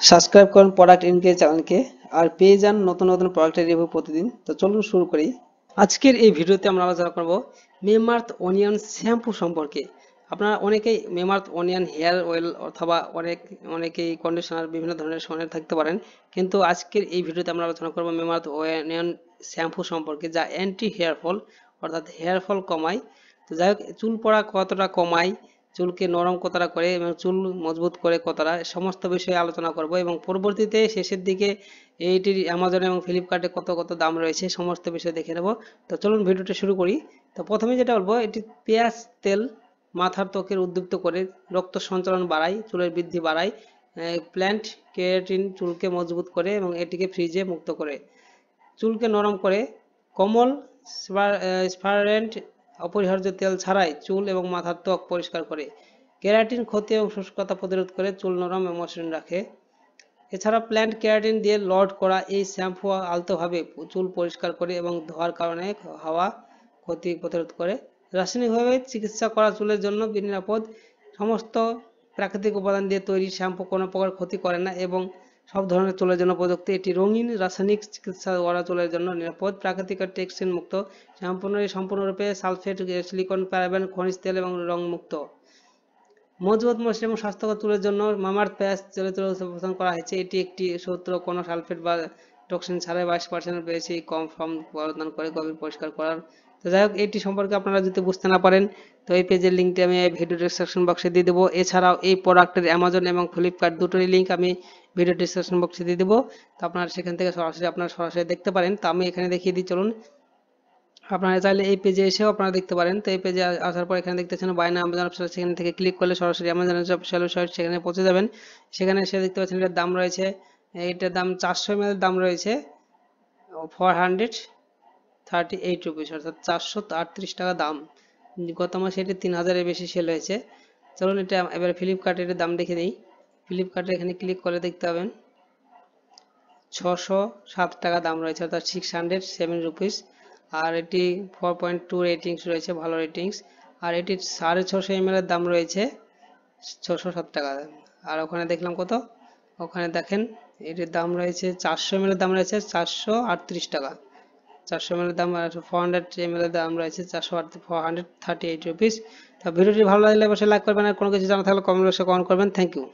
Subscribe করুন product ইনকে চ্যানেলকে আর পেয়ে যান নতুন নতুন প্রোডাক্টের রিভিউ প্রতিদিন। তো চলুন শুরু করি। আজকের এই ভিডিওতে আমরা আলোচনা করব মেমার্থ অনিয়ন শ্যাম্পু সম্পর্কে। আপনারা অনেকেই মেমার্থ অনিয়ন হেয়ার অয়েল অথবা অনেকেই কন্ডিশনার বিভিন্ন ধরনের শোনে থাকতে পারেন, কিন্তু আজকের এই ভিডিওতে আমরা আলোচনা করব মেমার্থ অনিয়ন শ্যাম্পু সম্পর্কে, যা অ্যান্টি হেয়ার ফল অর্থাৎ হেয়ার ফল কমায়। তো যাই হোক, চুল পড়া কতটা কমায়, চুলকে নরম কতটা করে এবং চুল মজবুত করে কতটা, সমস্ত বিষয়ে আলোচনা করব এবং পরবর্তীতে শেষের দিকে এইটির অ্যামাজন এবং ফ্লিপকার্টে কত কত দাম রয়েছে সমস্ত বিষয় দেখে নেব। তো চলুন ভিডিওটা শুরু করি। তো প্রথমে যেটা বলবো, এটি পেঁয়াজ তেল মাথার ত্বকের উদ্দীপ্ত করে, রক্ত সঞ্চালন বাড়ায়, চুলের বৃদ্ধি বাড়ায়, প্ল্যান্ট কেরাটিন চুলকে মজবুত করে এবং এটিকে ফ্রিজে মুক্ত করে, চুলকে নরম করে, কোমল স্পারেন্ট অপরিহার্য তেল ছাড়াই চুল এবং মাথার ত্বক পরিষ্কার করে, কেরাটিন ক্ষতি এবং শুষ্কতা প্রতিরোধ করে, চুল নরম এবং মসৃণ রাখে। এছাড়া প্ল্যান্ট কেরাটিন দিয়ে লড করা এই শ্যাম্পু আলতোভাবে চুল পরিষ্কার করে এবং ধোয়ার কারণে হওয়া ক্ষতি প্রতিরোধ করে। রাসায়নিকভাবে চিকিৎসা করা চুলের জন্য নিরাপদ, সমস্ত প্রাকৃতিক উপাদান দিয়ে তৈরি শ্যাম্পু কোনো প্রকার ক্ষতি করে না এবং সব ধরনের চুলের জন্য প্রযুক্তি। এটি রঙিন রাসায়নিক চিকিৎসা করা চুলের জন্য নিরাপদ, প্রাকৃতিক আর টক্সিন মুক্ত, সম্পূর্ণরূপে সালফেট, সিলিকন, প্যারাবেন, খনিজ তেল এবং রং মুক্ত। মজবুত, মসৃণ এবং স্বাস্থ্যকর চুলের জন্য মামাআর্থ প্যাচ তেল উপস্থাপন করা হয়েছে। এটি একটি সূত্র কোনো সালফেট বা টক্সিন ছাড়াই 22% বেশি কম ফর্ম প্রদান করে গভীর পরিষ্কার করার। তো যাই হোক, এটি সম্পর্কে আপনারা যদি বুঝতে না পারেন তো এই পেজের লিঙ্কটি আমি ভিডিও ডিসক্রিপশন বক্সে দিয়ে দেবো। এছাড়াও এই প্রোডাক্টের অ্যামাজন এবং ফ্লিপকার্ট দুটোরই লিঙ্ক আমি ভিডিও ডিসক্রিপশন বক্সে দিয়ে দেবো। তো আপনারা সেখান থেকে সরাসরি দেখতে পারেন। তো আমি এখানে দেখিয়ে দিই, চলুন। আপনারা চাইলে এই পেজে এসেও আপনারা দেখতে পারেন। তো এই পেজে আসার পর এখানে দেখতেছেন বাই নাও অ্যামাজন অপশন, সেখান থেকে ক্লিক করলে সরাসরি অ্যামাজনের অফিসিয়াল ওয়েবসাইট, সেখানে পৌঁছে যাবেন। সেখানে এসে দেখতে পাচ্ছেন এটার দাম রয়েছে, এইটার দাম 400 ml দাম রয়েছে 438 রুপিস, অর্থাৎ 438 টাকা দাম। গত মাসে এটি 3000-এর বেশি সেল হয়েছে। চলুন এটা এবার ফ্লিপকার্টের দাম দেখে নিই। ফ্লিপকার্টে এখানে ক্লিক করে দেখতে পাবেন 607 টাকা দাম রয়েছে, অর্থাৎ 607 রুপিস। আর এটি 4.2 রেটিংস রয়েছে, ভালো রেটিংস। আর এটির 650 ml এর দাম রয়েছে 607 টাকা। আর ওখানে দেখলাম কত, ওখানে দেখেন এটির দাম রয়েছে 400 ml এর দাম রয়েছে 438 টাকা। 400 ml এর দাম, আর 400 ml এর দাম রয়েছে 438 রুপিস। তো ভিডিওটি ভালো লাগলে অবশ্যই লাইক করবেন, আর কোনো কিছু জানা থাকলে কমেন্ট বক্সে কমেন্ট করবেন। Thank you.